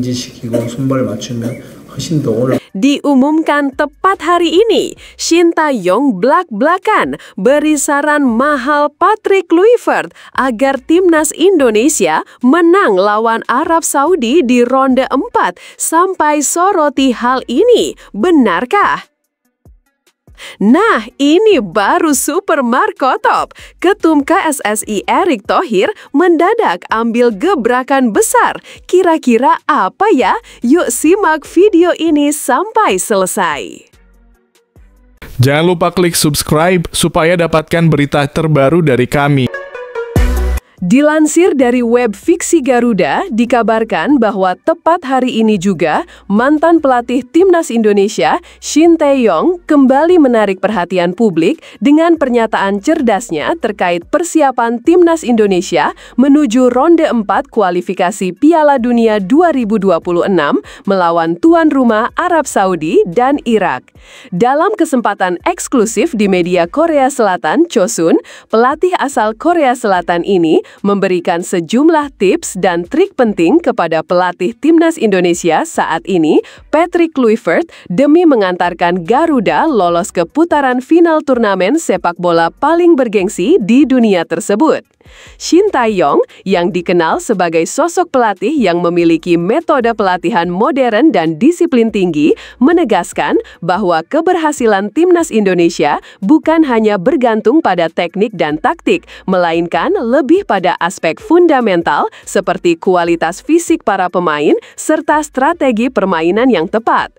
인지시키고 손발 맞추면 훨씬 더 올라. Diumumkan tepat hari ini, Shin Tae-yong blak-blakan beri saran mahal Patrick Kluivert agar timnas Indonesia menang lawan Arab Saudi di ronde 4 sampai soroti hal ini. Benarkah? Nah, ini baru Super Marco Top. Ketum KSSI Erick Thohir mendadak ambil gebrakan besar. Kira-kira apa ya? Yuk simak video ini sampai selesai. Jangan lupa klik subscribe supaya dapatkan berita terbaru dari kami. Dilansir dari web Fiksi Garuda, dikabarkan bahwa tepat hari ini juga, mantan pelatih Timnas Indonesia, Shin Tae-yong, kembali menarik perhatian publik dengan pernyataan cerdasnya terkait persiapan Timnas Indonesia menuju ronde 4 kualifikasi Piala Dunia 2026 melawan tuan rumah Arab Saudi dan Irak. Dalam kesempatan eksklusif di media Korea Selatan, Chosun, pelatih asal Korea Selatan ini memberikan sejumlah tips dan trik penting kepada pelatih Timnas Indonesia saat ini, Patrick Kluivert, demi mengantarkan Garuda lolos ke putaran final turnamen sepak bola paling bergengsi di dunia tersebut. Shin Tae-yong, yang dikenal sebagai sosok pelatih yang memiliki metode pelatihan modern dan disiplin tinggi, menegaskan bahwa keberhasilan Timnas Indonesia bukan hanya bergantung pada teknik dan taktik, melainkan lebih pada aspek fundamental seperti kualitas fisik para pemain serta strategi permainan yang tepat.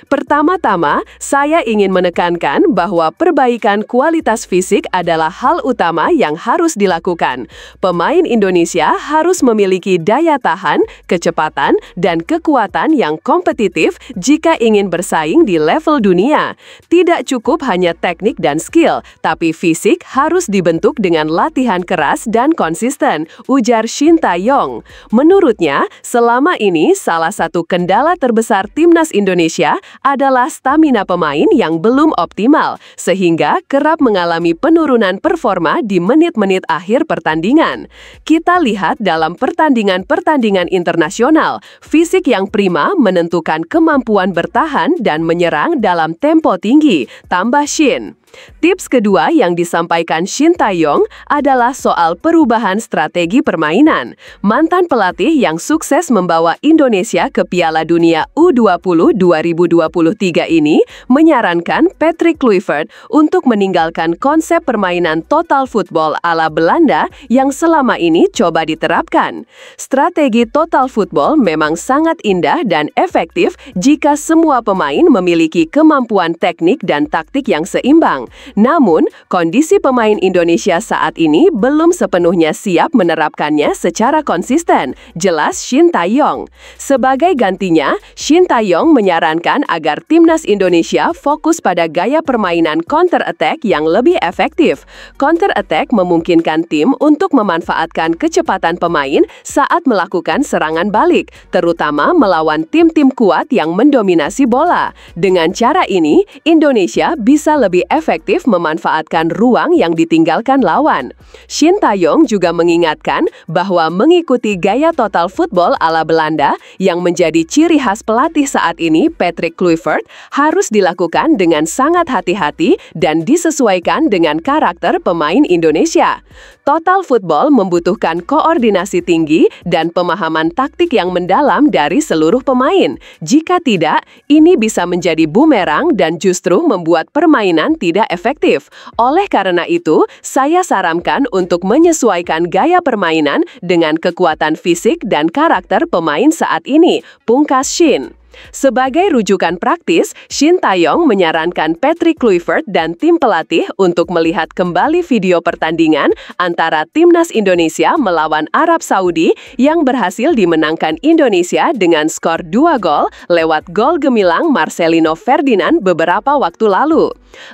Pertama-tama, saya ingin menekankan bahwa perbaikan kualitas fisik adalah hal utama yang harus dilakukan. Pemain Indonesia harus memiliki daya tahan, kecepatan, dan kekuatan yang kompetitif jika ingin bersaing di level dunia. Tidak cukup hanya teknik dan skill, tapi fisik harus dibentuk dengan latihan keras dan konsisten, ujar Shin Tae-yong. Menurutnya, selama ini salah satu kendala terbesar Timnas Indonesia adalah stamina pemain yang belum optimal, sehingga kerap mengalami penurunan performa di menit-menit akhir pertandingan. Kita lihat dalam pertandingan-pertandingan internasional, fisik yang prima menentukan kemampuan bertahan dan menyerang dalam tempo tinggi, tambah Shin. Tips kedua yang disampaikan Shin Tae-yong adalah soal perubahan strategi permainan. Mantan pelatih yang sukses membawa Indonesia ke Piala Dunia U20 2023 ini menyarankan Patrick Kluivert untuk meninggalkan konsep permainan total football ala Belanda yang selama ini coba diterapkan. Strategi total football memang sangat indah dan efektif jika semua pemain memiliki kemampuan teknik dan taktik yang seimbang. Namun, kondisi pemain Indonesia saat ini belum sepenuhnya siap menerapkannya secara konsisten, jelas Shin Tae-yong. Sebagai gantinya, Shin Tae-yong menyarankan agar Timnas Indonesia fokus pada gaya permainan counter-attack yang lebih efektif. Counter-attack memungkinkan tim untuk memanfaatkan kecepatan pemain saat melakukan serangan balik, terutama melawan tim-tim kuat yang mendominasi bola. Dengan cara ini, Indonesia bisa lebih efektif memanfaatkan ruang yang ditinggalkan lawan. Shin Tae-yong juga mengingatkan bahwa mengikuti gaya total football ala Belanda yang menjadi ciri khas pelatih saat ini, Patrick Kluivert, harus dilakukan dengan sangat hati-hati dan disesuaikan dengan karakter pemain Indonesia. Total football membutuhkan koordinasi tinggi dan pemahaman taktik yang mendalam dari seluruh pemain. Jika tidak, ini bisa menjadi bumerang dan justru membuat permainan tidak efektif. Oleh karena itu, saya sarankan untuk menyesuaikan gaya permainan dengan kekuatan fisik dan karakter pemain saat ini, pungkas Shin. Sebagai rujukan praktis, Shin Tae-yong menyarankan Patrick Kluivert dan tim pelatih untuk melihat kembali video pertandingan antara Timnas Indonesia melawan Arab Saudi yang berhasil dimenangkan Indonesia dengan skor 2 gol lewat gol gemilang Marcelino Ferdinand beberapa waktu lalu.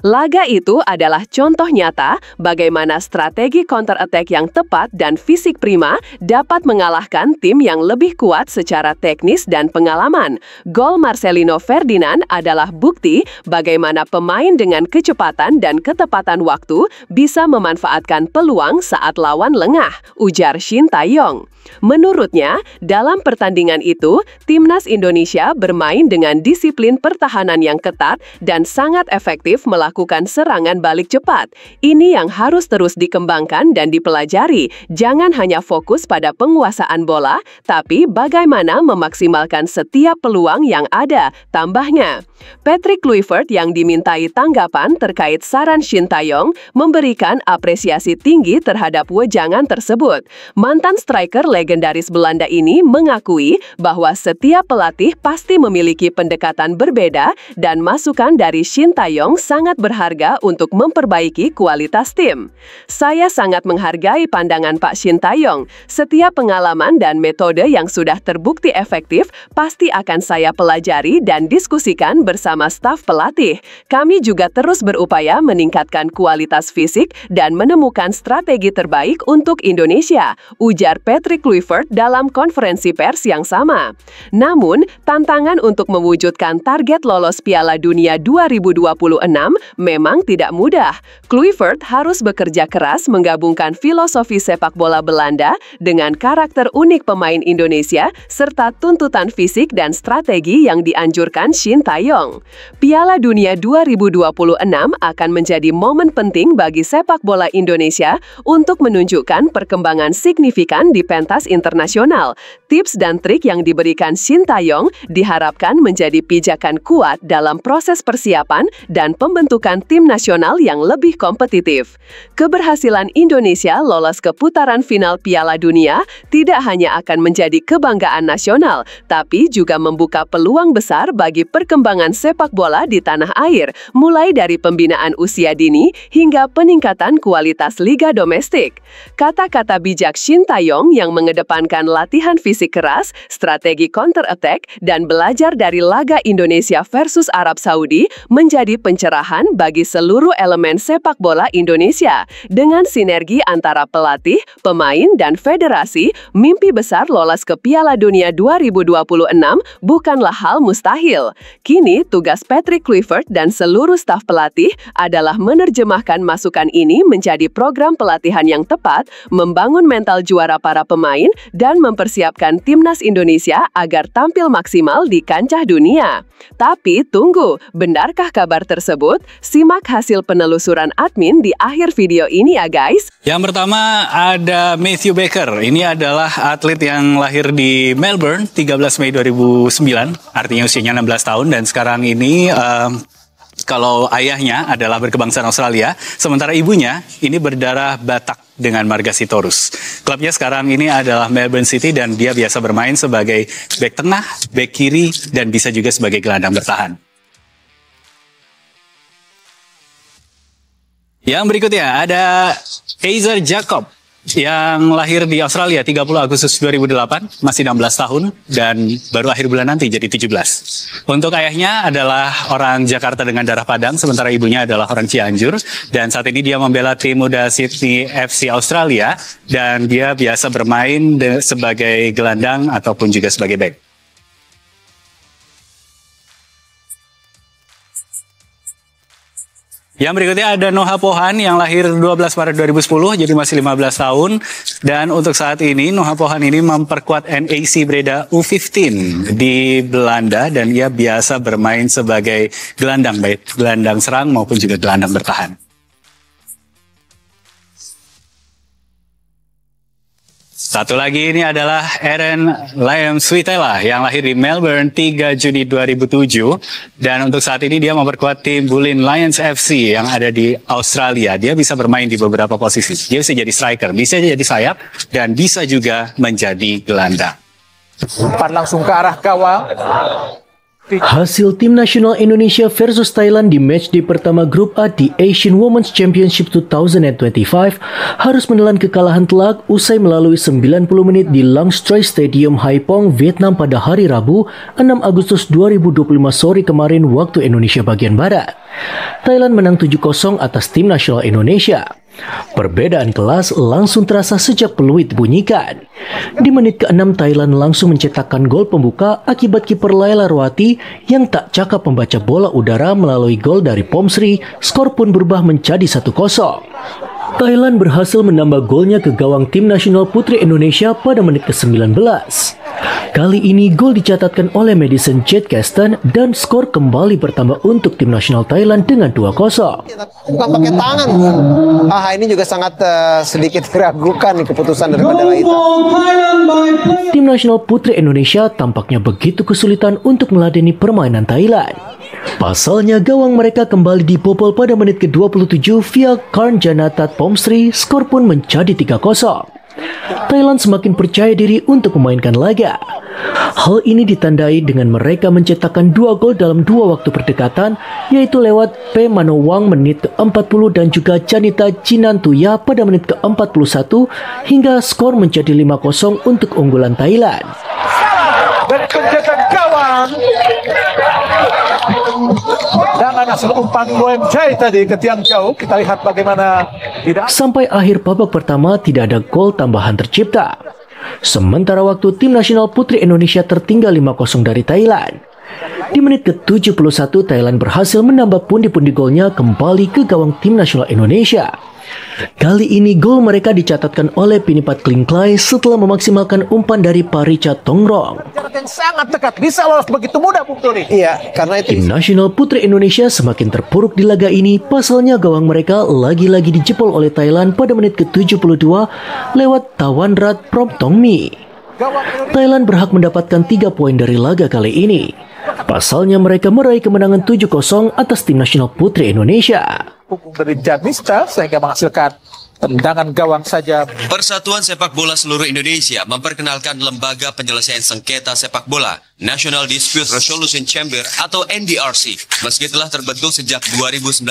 Laga itu adalah contoh nyata bagaimana strategi counter-attack yang tepat dan fisik prima dapat mengalahkan tim yang lebih kuat secara teknis dan pengalaman. Gol Marcelino Ferdinand adalah bukti bagaimana pemain dengan kecepatan dan ketepatan waktu bisa memanfaatkan peluang saat lawan lengah, ujar Shin Tae-yong. Menurutnya, dalam pertandingan itu, Timnas Indonesia bermain dengan disiplin pertahanan yang ketat dan sangat efektif melakukan serangan balik cepat. Ini yang harus terus dikembangkan dan dipelajari. Jangan hanya fokus pada penguasaan bola, tapi bagaimana memaksimalkan setiap peluang yang ada, tambahnya. Patrick Kluivert yang dimintai tanggapan terkait saran Shin Tae-yong memberikan apresiasi tinggi terhadap wejangan tersebut. Mantan striker legendaris Belanda ini mengakui bahwa setiap pelatih pasti memiliki pendekatan berbeda dan masukan dari Shin Tae-yong sangat berharga untuk memperbaiki kualitas tim. Saya sangat menghargai pandangan Pak Shin Tae-yong. Setiap pengalaman dan metode yang sudah terbukti efektif pasti akan saya pelajari dan diskusikan bersama staf pelatih. Kami juga terus berupaya meningkatkan kualitas fisik dan menemukan strategi terbaik untuk Indonesia, ujar Patrick Kluivert dalam konferensi pers yang sama. Namun, tantangan untuk mewujudkan target lolos Piala Dunia 2026 memang tidak mudah. Kluivert harus bekerja keras menggabungkan filosofi sepak bola Belanda dengan karakter unik pemain Indonesia serta tuntutan fisik dan strategi yang dianjurkan Shin Tae-yong. Piala Dunia 2026 akan menjadi momen penting bagi sepak bola Indonesia untuk menunjukkan perkembangan signifikan di pentas internasional. Tips dan trik yang diberikan Shin Tae-yong diharapkan menjadi pijakan kuat dalam proses persiapan dan pembentukan tim nasional yang lebih kompetitif. Keberhasilan Indonesia lolos ke putaran final Piala Dunia tidak hanya akan menjadi kebanggaan nasional, tapi juga membuka peluang besar bagi perkembangan sepak bola di tanah air, mulai dari pembinaan usia dini hingga peningkatan kualitas liga domestik. Kata-kata bijak Shin Tae-yong yang mengedepankan latihan fisik keras, strategi counter-attack, dan belajar dari laga Indonesia versus Arab Saudi menjadi pencerahan bagi seluruh elemen sepak bola Indonesia. Dengan sinergi antara pelatih, pemain, dan federasi, mimpi besar lolos ke Piala Dunia 2026 bukanlah hal mustahil. Kini, tugas Patrick Kluivert dan seluruh staf pelatih adalah menerjemahkan masukan ini menjadi program pelatihan yang tepat, membangun mental juara para pemain, dan mempersiapkan Timnas Indonesia agar tampil maksimal di kancah dunia. Tapi tunggu, benarkah kabar tersebut? Simak hasil penelusuran admin di akhir video ini ya guys. Yang pertama ada Matthew Baker. Ini adalah atlet yang lahir di Melbourne 13 Mei 2009, artinya usianya 16 tahun dan sekarang ini kalau ayahnya adalah berkebangsaan Australia, sementara ibunya ini berdarah Batak dengan marga Sitorus. Klubnya sekarang ini adalah Melbourne City dan dia biasa bermain sebagai bek tengah, bek kiri, dan bisa juga sebagai gelandang bertahan. Yang berikutnya ada Kaiser Jacob yang lahir di Australia 30 Agustus 2008, masih 16 tahun dan baru akhir bulan nanti jadi 17. Untuk ayahnya adalah orang Jakarta dengan darah Padang, sementara ibunya adalah orang Cianjur dan saat ini dia membela tim muda Sydney FC Australia dan dia biasa bermain sebagai gelandang ataupun juga sebagai bek. Yang berikutnya ada Noah Pohan yang lahir 12 Maret 2010, jadi masih 15 tahun. Dan untuk saat ini, Noah Pohan ini memperkuat NAC Breda U15 di Belanda. Dan ia biasa bermain sebagai gelandang, baik gelandang serang maupun juga gelandang bertahan. Satu lagi ini adalah Eren Liam-Switela yang lahir di Melbourne 3 Juni 2007. Dan untuk saat ini dia memperkuat tim Bulleen Lions FC yang ada di Australia. Dia bisa bermain di beberapa posisi. Dia bisa jadi striker, bisa jadi sayap, dan bisa juga menjadi gelandang. Umpan langsung ke arah gawang. Hasil tim nasional Indonesia versus Thailand di matchday pertama grup A di Asian Women's Championship 2025 harus menelan kekalahan telak usai melalui 90 menit di Lang Stray Stadium Haiphong, Vietnam pada hari Rabu 6 Agustus 2025 sore kemarin waktu Indonesia bagian Barat. Thailand menang 7-0 atas tim nasional Indonesia. Perbedaan kelas langsung terasa sejak peluit dibunyikan. Di menit ke-6 Thailand langsung mencetakkan gol pembuka akibat kiper Laila Ruwati yang tak cakap membaca bola udara melalui gol dari Pomsri. Skor pun berubah menjadi 1-0. Thailand berhasil menambah golnya ke gawang tim nasional putri Indonesia pada menit ke-19. Kali ini gol dicatatkan oleh Madison Jadkaston dan skor kembali bertambah untuk tim nasional Thailand dengan 2-0. Bukan pakai tangan. Ini juga sangat sedikit diragukan keputusan daripada Laita. Tim nasional putri Indonesia tampaknya begitu kesulitan untuk meladeni permainan Thailand. Pasalnya gawang mereka kembali dibobol pada menit ke-27 via Karn Janatat Pomsri, skor pun menjadi 3-0. Thailand semakin percaya diri untuk memainkan laga. Hal ini ditandai dengan mereka mencetakkan 2 gol dalam 2 waktu berdekatan, yaitu lewat P. Manowang menit ke-40 dan juga Janita Jinantuya pada menit ke-41 hingga skor menjadi 5-0 untuk unggulan Thailand. Dari penjaga gawang dengan hasil umpan UMJ tadi ke tiang jauh, kita lihat bagaimana tidak. Sampai akhir babak pertama tidak ada gol tambahan tercipta. Sementara waktu tim nasional putri Indonesia tertinggal 5-0 dari Thailand. Di menit ke-71 Thailand berhasil menambah pundi-pundi golnya kembali ke gawang tim nasional Indonesia. Kali ini gol mereka dicatatkan oleh Pinipat Klingklai setelah memaksimalkan umpan dari Paricha Tongrong. Jarak yang sangat dekat, bisa lolos begitu mudah, Bung Tony. Iya, karena itu Tim nasional putri Indonesia semakin terpuruk di laga ini, pasalnya gawang mereka lagi-lagi dijebol oleh Thailand pada menit ke-72 lewat Tawanrat Promtongmi. Thailand berhak mendapatkan 3 poin dari laga kali ini. Pasalnya mereka meraih kemenangan 7-0 atas tim nasional putri Indonesia. Punggung dari Janista sehingga menghasilkan tendangan gawang saja. Persatuan Sepak Bola Seluruh Indonesia memperkenalkan Lembaga Penyelesaian Sengketa Sepak Bola National Dispute Resolution Chamber atau NDRC. Meski telah terbentuk sejak 2019,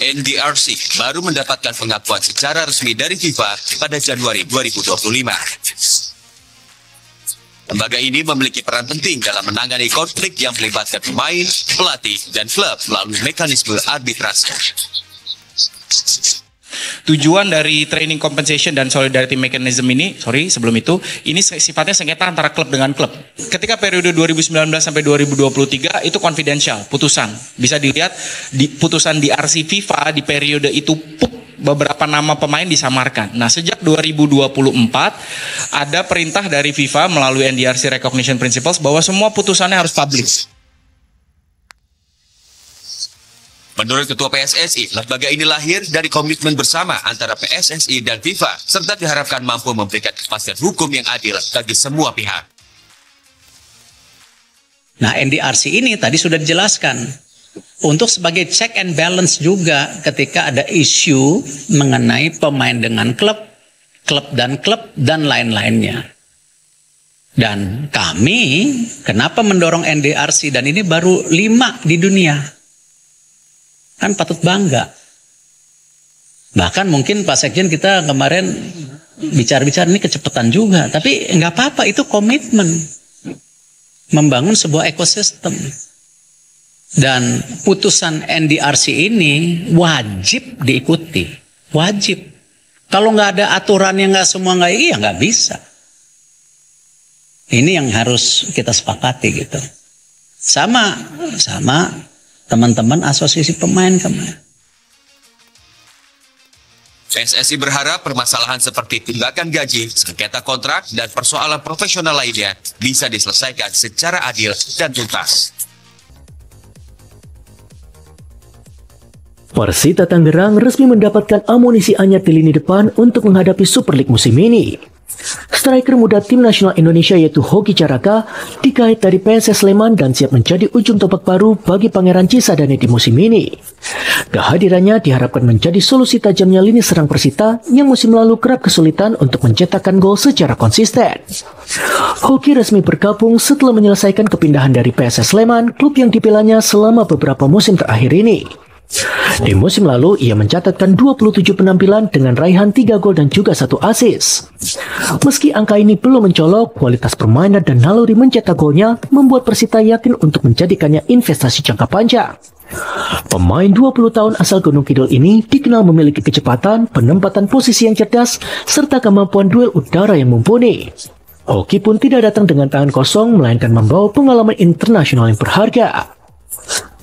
NDRC baru mendapatkan pengakuan secara resmi dari FIFA pada Januari 2025. Lembaga ini memiliki peran penting dalam menangani konflik yang melibatkan pemain, pelatih, dan klub melalui mekanisme arbitrase. Tujuan dari training compensation dan solidarity mechanism ini, ini sifatnya sengketa antara klub dengan klub. Ketika periode 2019 sampai 2023 itu confidential, putusan. Bisa dilihat di putusan di RC FIFA di periode itu beberapa nama pemain disamarkan. Nah, sejak 2024 ada perintah dari FIFA melalui NDRC Recognition Principles bahwa semua putusannya harus publik. Menurut Ketua PSSI, lembaga ini lahir dari komitmen bersama antara PSSI dan FIFA, serta diharapkan mampu memberikan kepastian hukum yang adil bagi semua pihak. Nah, NDRC ini tadi sudah dijelaskan. Untuk sebagai check and balance juga ketika ada isu mengenai pemain dengan klub dan lain-lainnya. Dan kami kenapa mendorong NDRC dan ini baru 5 di dunia. Kan patut bangga. Bahkan mungkin Pak Sekjen kita kemarin bicara-bicara ini kecepatan juga. Tapi nggak apa-apa, itu komitmen. Membangun sebuah ekosistem. Dan putusan NDRC ini wajib diikuti. Wajib. Kalau nggak ada aturannya, nggak semua nggak bisa. Ini yang harus kita sepakati gitu. Sama teman-teman asosiasi pemain kemarin. PSSI berharap permasalahan seperti tunggakan gaji, sengketa kontrak, dan persoalan profesional lainnya bisa diselesaikan secara adil dan tuntas. Persita Tangerang resmi mendapatkan amunisi anyar di lini depan untuk menghadapi Super League musim ini. Striker muda tim nasional Indonesia yaitu Hoki Caraka dikait dari PSS Sleman dan siap menjadi ujung tombak baru bagi Pangeran Cisadane di musim ini. Kehadirannya diharapkan menjadi solusi tajamnya lini serang Persita yang musim lalu kerap kesulitan untuk mencetakkan gol secara konsisten. Hoki resmi bergabung setelah menyelesaikan kepindahan dari PSS Sleman, klub yang dibelanya selama beberapa musim terakhir ini. Di musim lalu, ia mencatatkan 27 penampilan dengan raihan 3 gol dan juga 1 assist. Meski angka ini belum mencolok, kualitas permainan dan naluri mencetak golnya membuat Persita yakin untuk menjadikannya investasi jangka panjang. Pemain 20 tahun asal Gunung Kidul ini dikenal memiliki kecepatan, penempatan posisi yang cerdas, serta kemampuan duel udara yang mumpuni. Hoki pun tidak datang dengan tangan kosong, melainkan membawa pengalaman internasional yang berharga.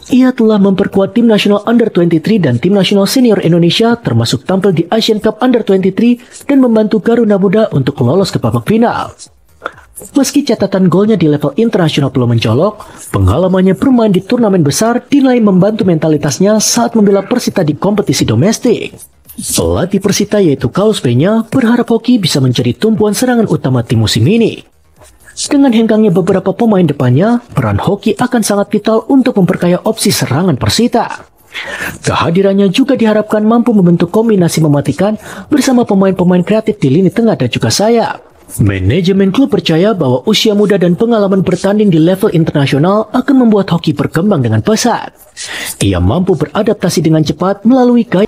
Ia telah memperkuat tim nasional Under-23 dan tim nasional senior Indonesia, termasuk tampil di Asian Cup Under-23 dan membantu Garuda Muda untuk lolos ke babak final. Meski catatan golnya di level internasional belum mencolok, pengalamannya bermain di turnamen besar dinilai membantu mentalitasnya saat membela Persita di kompetisi domestik. Pelatih Persita yaitu Carlos Peña berharap Hoki bisa menjadi tumpuan serangan utama tim musim ini. Dengan hengkangnya beberapa pemain depannya, peran Hoki akan sangat vital untuk memperkaya opsi serangan Persita. Kehadirannya juga diharapkan mampu membentuk kombinasi mematikan bersama pemain-pemain kreatif di lini tengah dan juga sayap. Manajemen klub percaya bahwa usia muda dan pengalaman bertanding di level internasional akan membuat Hoki berkembang dengan pesat. Ia mampu beradaptasi dengan cepat melalui gaya.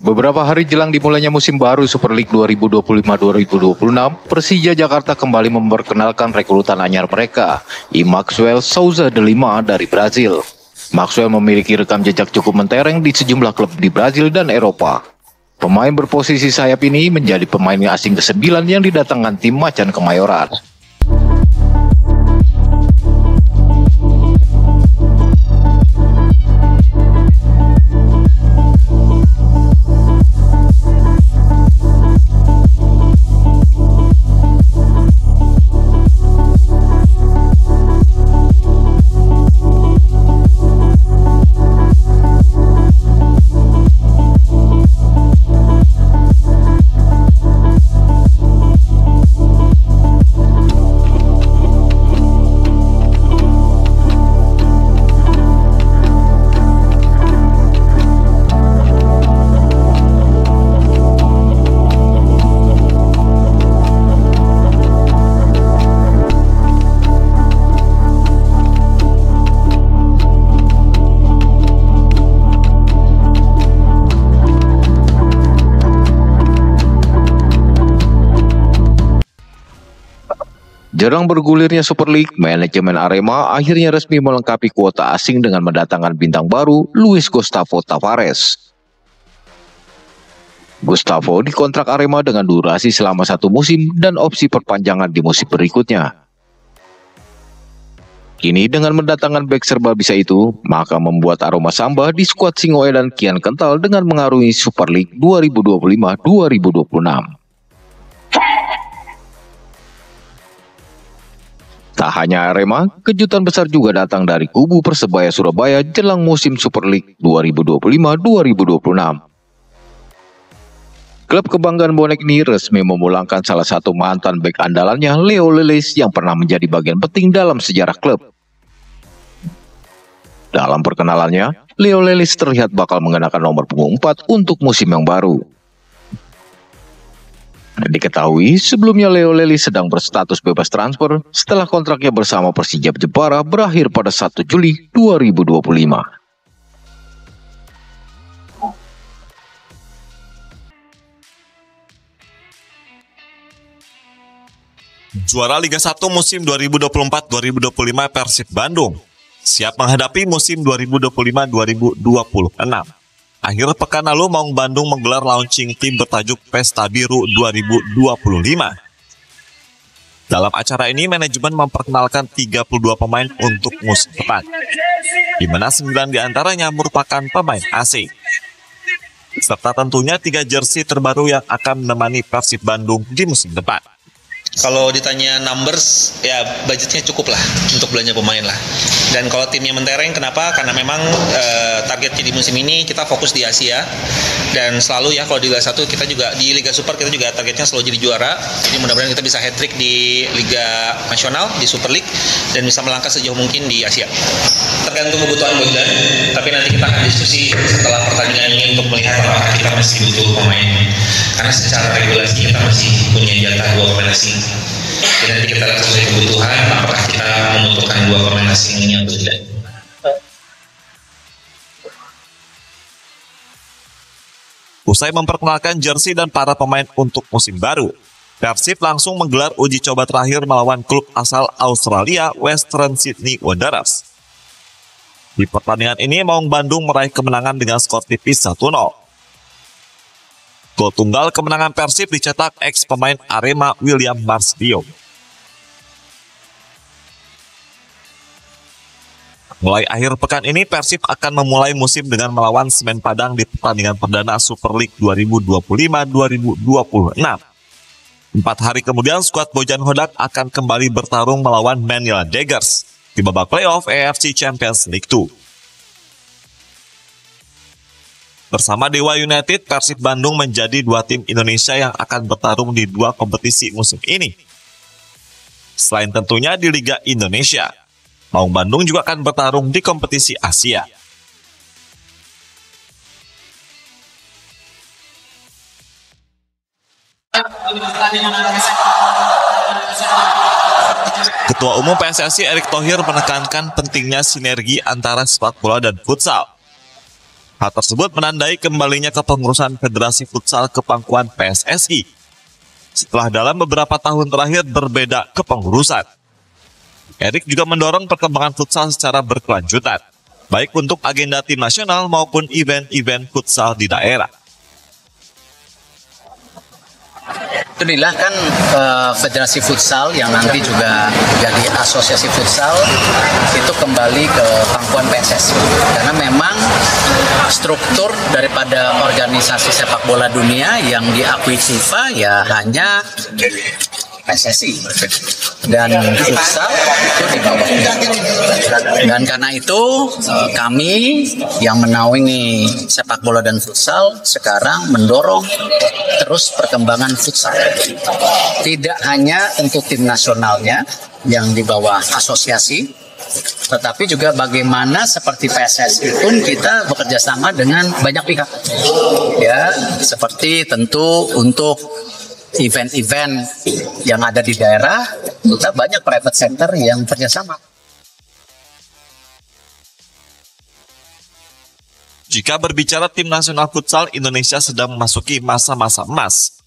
Beberapa hari jelang dimulainya musim baru Super League 2025-2026, Persija Jakarta kembali memperkenalkan rekrutan anyar mereka, Maxwell Souza de Lima dari Brazil. Maxwell memiliki rekam jejak cukup mentereng di sejumlah klub di Brazil dan Eropa. Pemain berposisi sayap ini menjadi pemain asing ke-9 yang didatangkan tim Macan Kemayoran. Jarang bergulirnya Super League, manajemen Arema akhirnya resmi melengkapi kuota asing dengan mendatangkan bintang baru, Luis Gustavo Tavares. Gustavo dikontrak Arema dengan durasi selama 1 musim dan opsi perpanjangan di musim berikutnya. Kini dengan mendatangkan bek serba bisa itu, maka membuat aroma samba di skuad Singoedan kian kental dengan mengarungi Super League 2025-2026. Tak hanya Arema, kejutan besar juga datang dari kubu Persebaya Surabaya jelang musim Super League 2025-2026. Klub kebanggaan bonek ini resmi memulangkan salah satu mantan bek andalannya, Leo Lelis, yang pernah menjadi bagian penting dalam sejarah klub. Dalam perkenalannya, Leo Lelis terlihat bakal mengenakan nomor punggung 4 untuk musim yang baru. Diketahui sebelumnya Leo Lelis sedang berstatus bebas transfer setelah kontraknya bersama Persija Jepara berakhir pada 1 Juli 2025. Juara Liga 1 musim 2024-2025 Persib Bandung siap menghadapi musim 2025-2026. Akhir pekan lalu, Maung Bandung menggelar launching tim bertajuk Pesta Biru 2025. Dalam acara ini, manajemen memperkenalkan 32 pemain untuk musim depan, di mana 9 diantaranya merupakan pemain asing. Serta tentunya 3 jersey terbaru yang akan menemani Persib Bandung di musim depan. Kalau ditanya numbers, ya budgetnya cukup lah untuk belanja pemain lah. Dan kalau timnya mentereng, kenapa? Karena memang targetnya di musim ini kita fokus di Asia. Dan selalu ya kalau di Liga 1 kita juga, di Liga Super kita juga targetnya selalu jadi juara. Jadi mudah-mudahan kita bisa hat-trick di Liga Nasional, di Super League, dan bisa melangkah sejauh mungkin di Asia. Tergantung kebutuhan Bondan, tapi nanti kita akan diskusi setelah pertandingan ini untuk melihat apakah kita masih butuh pemain. Karena secara regulasi kita masih punya jatah 2 pemain asing. Jadi nanti kita lihat sesuai kebutuhan, apakah kita membutuhkan 2 pemain asing ini atau tidak. Usai memperkenalkan jersey dan para pemain untuk musim baru, Persib langsung menggelar uji coba terakhir melawan klub asal Australia Western Sydney Wanderers. Di pertandingan ini, Maung Bandung meraih kemenangan dengan skor tipis 1-0. Gol tunggal kemenangan Persib dicetak ex pemain Arema William Marsdio. Mulai akhir pekan ini, Persib akan memulai musim dengan melawan Semen Padang di pertandingan perdana Super League 2025-2026. 4 hari kemudian, skuad Bojan Hodak akan kembali bertarung melawan Manila Daggers di babak playoff AFC Champions League 2. Bersama Dewa United, Persib Bandung menjadi 2 tim Indonesia yang akan bertarung di 2 kompetisi musim ini. Selain tentunya di Liga Indonesia, Maung Bandung juga akan bertarung di kompetisi Asia. Ketua Umum PSSI Erick Thohir menekankan pentingnya sinergi antara sepak bola dan futsal. Hal tersebut menandai kembalinya kepengurusan Federasi Futsal ke pangkuan PSSI setelah dalam beberapa tahun terakhir berbeda kepengurusan. Erick juga mendorong perkembangan futsal secara berkelanjutan, baik untuk agenda tim nasional maupun event-event futsal di daerah. Alhamdulillah kan Federasi Futsal yang nanti juga jadi Asosiasi Futsal itu kembali ke pangkuan PSSI. Karena memang struktur daripada organisasi sepak bola dunia yang diakui FIFA ya hanya PSSI dan futsal itu di bawahnya. Dan karena itu kami yang menaungi sepak bola dan futsal sekarang mendorong terus perkembangan futsal. Tidak hanya untuk tim nasionalnya yang di bawah asosiasi, tetapi juga bagaimana seperti PSSI pun kita bekerja sama dengan banyak pihak. Ya, seperti tentu untuk event-event yang ada di daerah, kita banyak private sector yang kerjasama. Jika berbicara tim nasional futsal, Indonesia sedang memasuki masa-masa emas.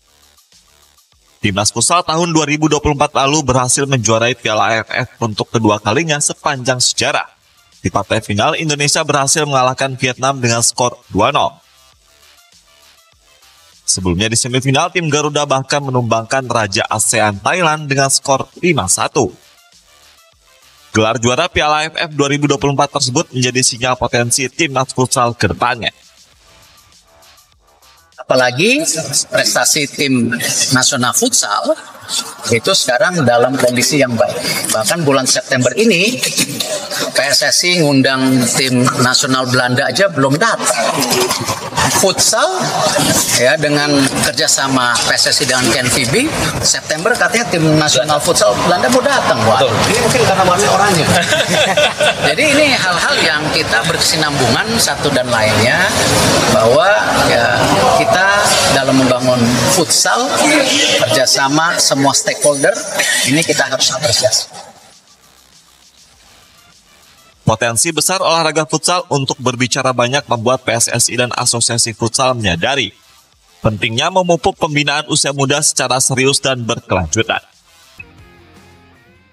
Timnas futsal tahun 2024 lalu berhasil menjuarai Piala AFF untuk kedua kalinya sepanjang sejarah. Di partai final, Indonesia berhasil mengalahkan Vietnam dengan skor 2-0. Sebelumnya di semifinal, tim Garuda bahkan menumbangkan Raja ASEAN Thailand dengan skor 5-1. Gelar juara Piala AFF 2024 tersebut menjadi sinyal potensi timnas futsal ke depannya. Apalagi prestasi tim nasional futsal itu sekarang dalam kondisi yang baik. Bahkan bulan September ini PSSI ngundang tim nasional Belanda aja belum datang. Futsal ya dengan kerjasama PSSI dengan KNVB, September katanya tim nasional futsal Belanda mau datang. Wah, ini mungkin karena banyak orangnya. Jadi ini hal-hal yang kita berkesinambungan satu dan lainnya, bahwa ya kita dalam membangun futsal kerjasama semua stakeholder ini kita harus apresiasi. Potensi besar olahraga futsal untuk berbicara banyak membuat PSSI dan Asosiasi Futsal menyadari pentingnya memupuk pembinaan usia muda secara serius dan berkelanjutan.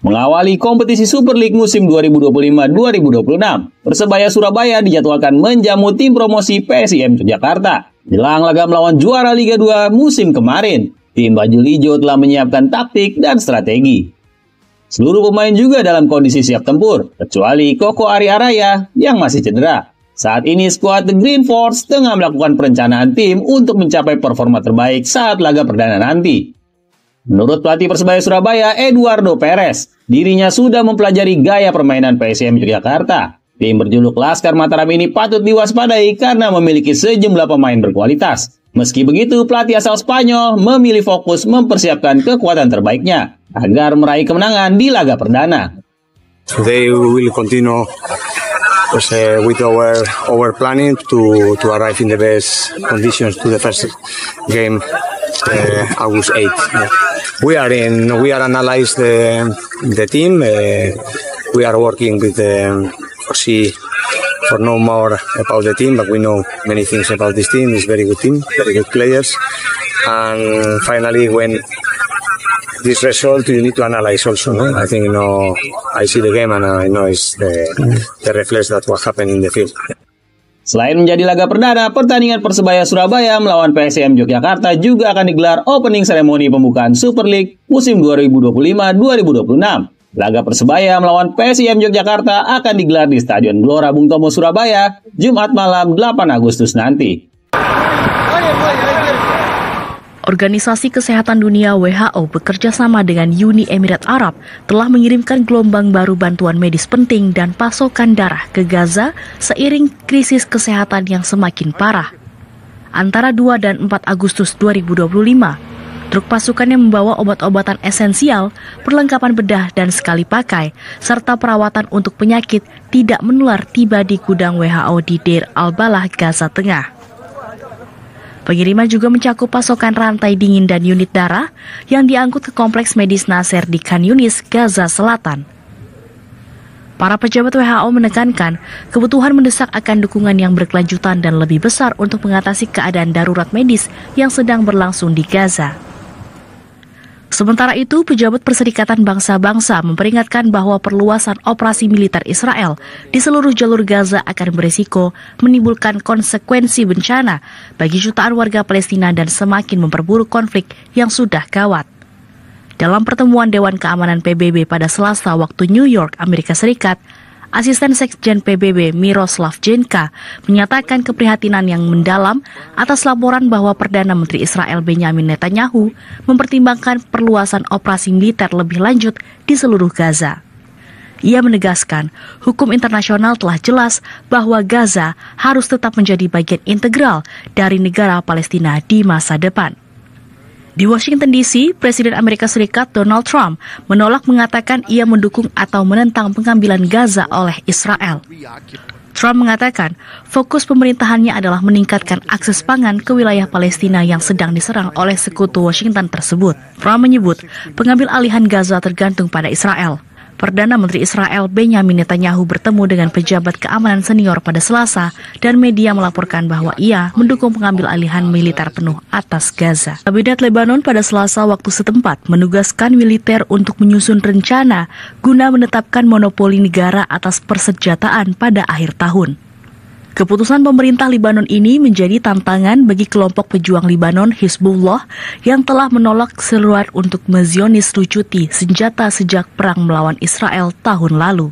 Mengawali kompetisi Super League musim 2025-2026, Persebaya Surabaya dijadwalkan menjamu tim promosi PSIM Yogyakarta. Jelang laga melawan juara Liga 2 musim kemarin, tim baju hijau telah menyiapkan taktik dan strategi. Seluruh pemain juga dalam kondisi siap tempur, kecuali Koko Ari Araya yang masih cedera. Saat ini skuad The Green Force tengah melakukan perencanaan tim untuk mencapai performa terbaik saat laga perdana nanti. Menurut pelatih Persebaya Surabaya, Eduardo Perez, dirinya sudah mempelajari gaya permainan PSIM Yogyakarta. Tim berjuluk Laskar Mataram ini patut diwaspadai karena memiliki sejumlah pemain berkualitas. Meski begitu, pelatih asal Spanyol memilih fokus mempersiapkan kekuatan terbaiknya agar meraih kemenangan di laga perdana. Today we will continue with our planning to arrive in the best conditions to the first game, August 8. We are analyze the team. We are working with for know more about the team, but we know many things about this team. It's very good team, very good players, and finally when this result you need to analyze also. No? I think I see the game and I know it's the reflex that what happened in the field. Selain menjadi laga perdana, pertandingan Persebaya Surabaya melawan PSM Yogyakarta juga akan digelar opening seremoni pembukaan Super League musim 2025-2026. Laga Persebaya melawan PSM Yogyakarta akan digelar di Stadion Gelora Bung Tomo Surabaya, Jumat malam 8 Agustus nanti. Organisasi Kesehatan Dunia WHO bekerja sama dengan Uni Emirat Arab telah mengirimkan gelombang baru bantuan medis penting dan pasokan darah ke Gaza seiring krisis kesehatan yang semakin parah. Antara 2 dan 4 Agustus 2025, truk pasukan yang membawa obat-obatan esensial, perlengkapan bedah dan sekali pakai, serta perawatan untuk penyakit tidak menular tiba di gudang WHO di Deir al-Balah, Gaza Tengah. Pengiriman juga mencakup pasokan rantai dingin dan unit darah yang diangkut ke Kompleks Medis Nasser di Khan Yunis, Gaza Selatan. Para pejabat WHO menekankan kebutuhan mendesak akan dukungan yang berkelanjutan dan lebih besar untuk mengatasi keadaan darurat medis yang sedang berlangsung di Gaza. Sementara itu, pejabat Perserikatan Bangsa-Bangsa memperingatkan bahwa perluasan operasi militer Israel di seluruh jalur Gaza akan berisiko menimbulkan konsekuensi bencana bagi jutaan warga Palestina dan semakin memperburuk konflik yang sudah gawat. Dalam pertemuan Dewan Keamanan PBB pada Selasa waktu New York, Amerika Serikat, Asisten Sekjen PBB Miroslav Jenka menyatakan keprihatinan yang mendalam atas laporan bahwa Perdana Menteri Israel Benjamin Netanyahu mempertimbangkan perluasan operasi militer lebih lanjut di seluruh Gaza. Ia menegaskan hukum internasional telah jelas bahwa Gaza harus tetap menjadi bagian integral dari negara Palestina di masa depan. Di Washington DC, Presiden Amerika Serikat Donald Trump menolak mengatakan ia mendukung atau menentang pengambilan Gaza oleh Israel. Trump mengatakan fokus pemerintahannya adalah meningkatkan akses pangan ke wilayah Palestina yang sedang diserang oleh sekutu Washington tersebut. Trump menyebut pengambil alihan Gaza tergantung pada Israel. Perdana Menteri Israel Benjamin Netanyahu bertemu dengan pejabat keamanan senior pada Selasa dan media melaporkan bahwa ia mendukung pengambil alihan militer penuh atas Gaza. Kabinet Lebanon pada Selasa waktu setempat menugaskan militer untuk menyusun rencana guna menetapkan monopoli negara atas persenjataan pada akhir tahun. Keputusan pemerintah Lebanon ini menjadi tantangan bagi kelompok pejuang Lebanon Hizbullah yang telah menolak seruan untuk menzionis lucuti senjata sejak perang melawan Israel tahun lalu.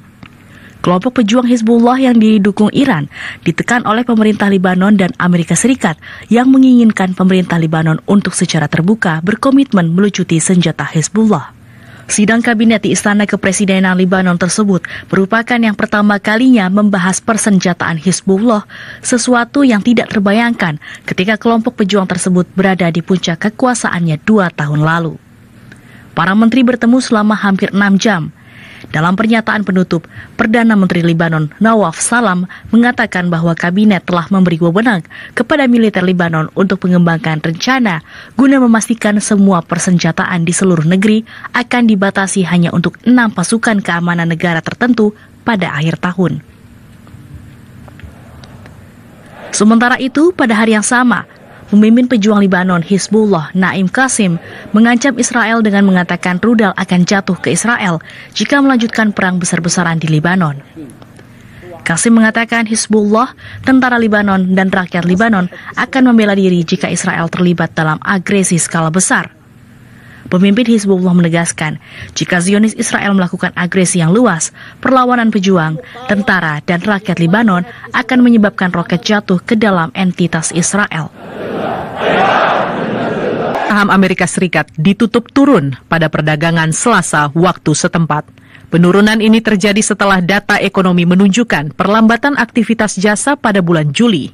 Kelompok pejuang Hizbullah yang didukung Iran ditekan oleh pemerintah Lebanon dan Amerika Serikat yang menginginkan pemerintah Lebanon untuk secara terbuka berkomitmen melucuti senjata Hizbullah. Sidang kabinet di Istana Kepresidenan Lebanon tersebut merupakan yang pertama kalinya membahas persenjataan Hizbullah, sesuatu yang tidak terbayangkan ketika kelompok pejuang tersebut berada di puncak kekuasaannya 2 tahun lalu. Para menteri bertemu selama hampir 6 jam. Dalam pernyataan penutup, Perdana Menteri Lebanon Nawaf Salam mengatakan bahwa kabinet telah memberi wewenang kepada militer Lebanon untuk mengembangkan rencana guna memastikan semua persenjataan di seluruh negeri akan dibatasi hanya untuk 6 pasukan keamanan negara tertentu pada akhir tahun. Sementara itu, pada hari yang sama, pemimpin pejuang Lebanon Hizbullah Naim Qasim mengancam Israel dengan mengatakan rudal akan jatuh ke Israel jika melanjutkan perang besar-besaran di Lebanon. Qasim mengatakan Hizbullah, tentara Lebanon dan rakyat Lebanon akan membela diri jika Israel terlibat dalam agresi skala besar. Pemimpin Hizbullah menegaskan, jika Zionis Israel melakukan agresi yang luas, perlawanan pejuang, tentara, dan rakyat Lebanon akan menyebabkan roket jatuh ke dalam entitas Israel. Saham Amerika Serikat ditutup turun pada perdagangan Selasa waktu setempat. Penurunan ini terjadi setelah data ekonomi menunjukkan perlambatan aktivitas jasa pada bulan Juli.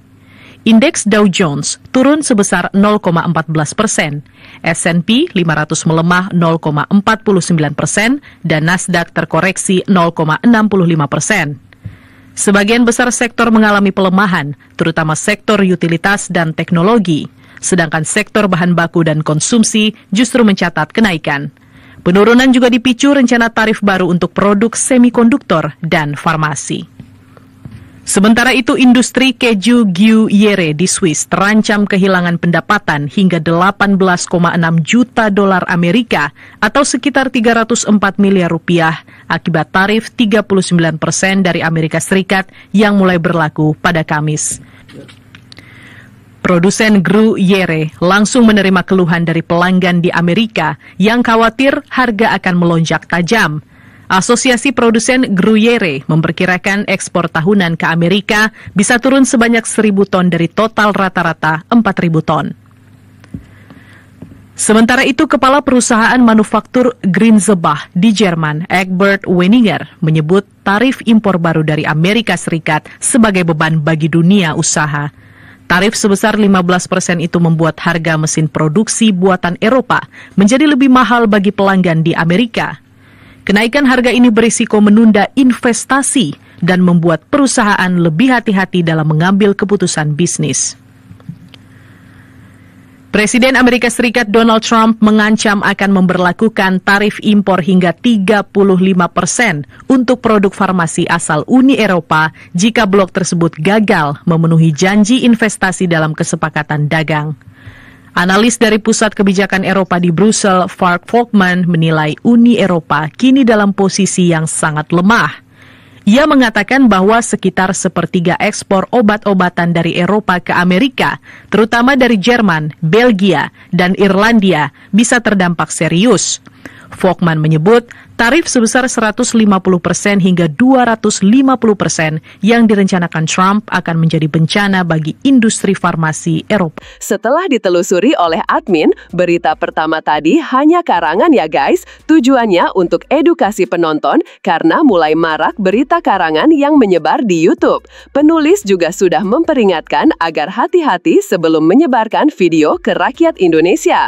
Indeks Dow Jones turun sebesar 0,14%, S&P 500 melemah 0,49%, dan Nasdaq terkoreksi 0,65%. Sebagian besar sektor mengalami pelemahan, terutama sektor utilitas dan teknologi, sedangkan sektor bahan baku dan konsumsi justru mencatat kenaikan. Penurunan juga dipicu rencana tarif baru untuk produk semikonduktor dan farmasi. Sementara itu, industri keju Gruyere di Swiss terancam kehilangan pendapatan hingga 18,6 juta dolar Amerika atau sekitar 304 miliar rupiah akibat tarif 39% dari Amerika Serikat yang mulai berlaku pada Kamis. Produsen Gruyere langsung menerima keluhan dari pelanggan di Amerika yang khawatir harga akan melonjak tajam. Asosiasi Produsen Gruyere memperkirakan ekspor tahunan ke Amerika bisa turun sebanyak 1.000 ton dari total rata-rata 4.000 ton. Sementara itu, Kepala Perusahaan Manufaktur Grenzebach di Jerman, Egbert Weninger, menyebut tarif impor baru dari Amerika Serikat sebagai beban bagi dunia usaha. Tarif sebesar 15% itu membuat harga mesin produksi buatan Eropa menjadi lebih mahal bagi pelanggan di Amerika. Kenaikan harga ini berisiko menunda investasi dan membuat perusahaan lebih hati-hati dalam mengambil keputusan bisnis. Presiden Amerika Serikat Donald Trump mengancam akan memberlakukan tarif impor hingga 35% untuk produk farmasi asal Uni Eropa jika blok tersebut gagal memenuhi janji investasi dalam kesepakatan dagang. Analis dari Pusat Kebijakan Eropa di Brussel, Mark Volkmann, menilai Uni Eropa kini dalam posisi yang sangat lemah. Ia mengatakan bahwa sekitar sepertiga ekspor obat-obatan dari Eropa ke Amerika, terutama dari Jerman, Belgia, dan Irlandia, bisa terdampak serius. Volkmann menyebut tarif sebesar 150% hingga 250% yang direncanakan Trump akan menjadi bencana bagi industri farmasi Eropa. Setelah ditelusuri oleh admin, berita pertama tadi hanya karangan ya guys. Tujuannya untuk edukasi penonton karena mulai marak berita karangan yang menyebar di YouTube. Penulis juga sudah memperingatkan agar hati-hati sebelum menyebarkan video ke rakyat Indonesia.